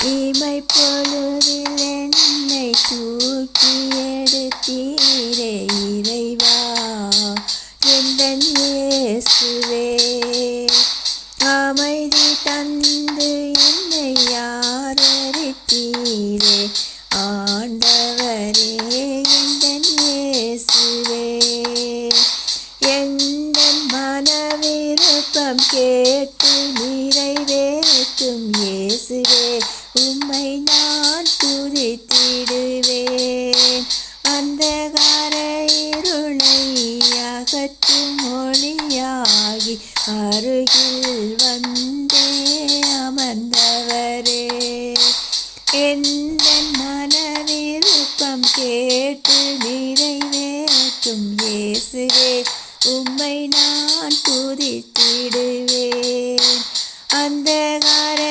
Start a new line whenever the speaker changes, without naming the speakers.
இமை பொழுதில் என்னை தூக்கி எடுத்தீரே இறைவா எந்தன் இயேசுவே. அமைதி தந்து என்னை ஆதரித்தீரே ஆண்டவரே எந்தன் இயேசுவே. எந்தன் மனவிருப்பம் கேட்டு நிறைவேற்றும் இயேசுவே உம்மை நான் துதித்திடுவேன். அந்தகார இருளை அகற்றும் ஒளியாகி அருகில் வந்தே அமர்ந்தவரே. எந்தன் மனவிருப்பம் கேட்டு நிறைவேற்றும் இயேசுவே உம்மை நான் துதித்திடுவேன். அந்தகார